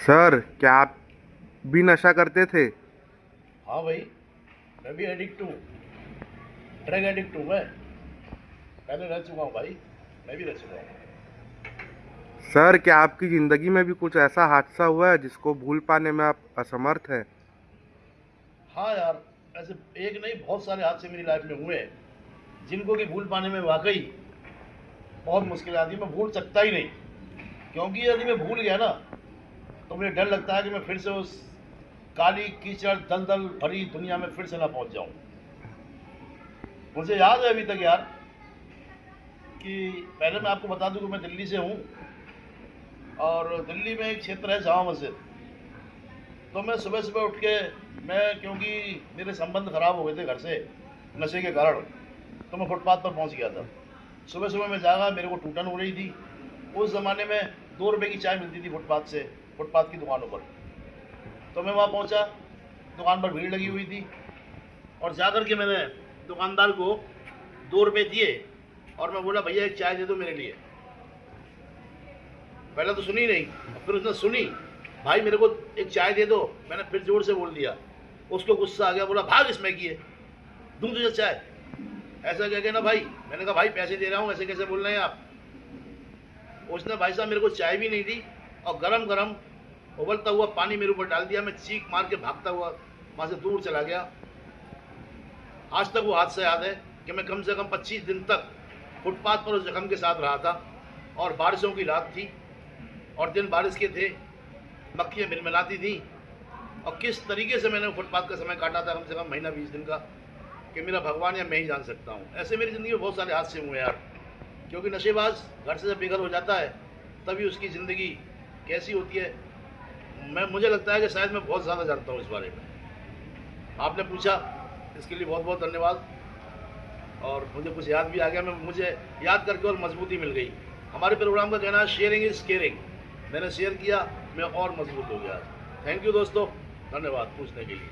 Sir, क्या आप भी नशा करते थे? हाँ भाई, मैं भी एडिक्ट हूँ। ड्रग एडिक्ट हूँ मैं। पहले रह चुका हूँ भाई। मैं भी रह चुका हूँ। सर, क्या आपकी ज़िंदगी में भी कुछ ऐसा हादसा हुआ है जिसको भूल पाने में आप असमर्थ हैं? हाँ यार, ऐसे एक नहीं बहुत सारे हादसे मेरी लाइफ में हुए हैं जिनको कि भूल पाने में वाकई बहुत मुश्किल आती है। मैं भूल सकता ही नहीं, क्योंकि यदि मैं भूल गया ना तो मुझे डर लगता है कि मैं फिर से उस काली कीचड़ दलदल भरी दुनिया में फिर से ना पहुंच जाऊं। मुझे याद है अभी तक यार कि पहले मैं आपको बता दूं कि मैं दिल्ली से हूँ, और दिल्ली में एक क्षेत्र है जामा मस्जिद। तो मैं सुबह सुबह उठ के, मैं क्योंकि मेरे संबंध खराब हो गए थे घर से नशे के कारण, तो मैं फुटपाथ पर पहुंच गया था। सुबह सुबह मैं जागा, मेरे को टूटन हो रही थी। उस ज़माने में 2 रुपए की चाय मिलती थी फुटपाथ से, फुटपाथ की दुकानों पर। तो मैं वहाँ पहुंचा, दुकान पर भीड़ लगी हुई थी, और जाकर के मैंने दुकानदार को 2 रुपए दिए और मैं बोला, भैया एक चाय दे दो मेरे लिए। पहले तो सुनी नहीं, फिर उसने सुनी, भाई मेरे को एक चाय दे दो। मैंने फिर जोर से बोल दिया। उसको गुस्सा आ गया, बोला भाग इसमें किए, दूँ तुझे चाय। ऐसा कह के ना भाई, मैंने कहा भाई पैसे दे रहा हूँ, ऐसे कैसे बोल रहे हैं आप। उसने भाई साहब मेरे को चाय भी नहीं दी, और गरम गरम उबलता हुआ पानी मेरे ऊपर डाल दिया। मैं चीख मार के भागता हुआ वहाँ से दूर चला गया। आज तक वो हादसा याद है कि मैं कम से कम 25 दिन तक फुटपाथ पर उस जख्म के साथ रहा था, और बारिशों की रात थी, और दिन बारिश के थे, मक्खियाँ मिलमिलाती थी, और किस तरीके से मैंने फुटपाथ का समय काटा था, कम से कम महीना 20 दिन का, कि मेरा भगवान या मैं ही जान सकता हूँ। ऐसे मेरी ज़िंदगी में बहुत सारे हादसे हुए यार, क्योंकि नशेबाज घर से जब बेघर हो जाता है तभी उसकी ज़िंदगी कैसी होती है, मुझे लगता है कि शायद मैं बहुत ज़्यादा जानता हूँ इस बारे में। आपने पूछा, इसके लिए बहुत बहुत धन्यवाद। और मुझे कुछ याद भी आ गया, मैं मुझे याद करके और मजबूती मिल गई। हमारे प्रोग्राम का कहना है शेयरिंग इज़ केयरिंग। मैंने शेयर किया, मैं और मजबूत हो गया। थैंक यू दोस्तों, धन्यवाद पूछने के लिए।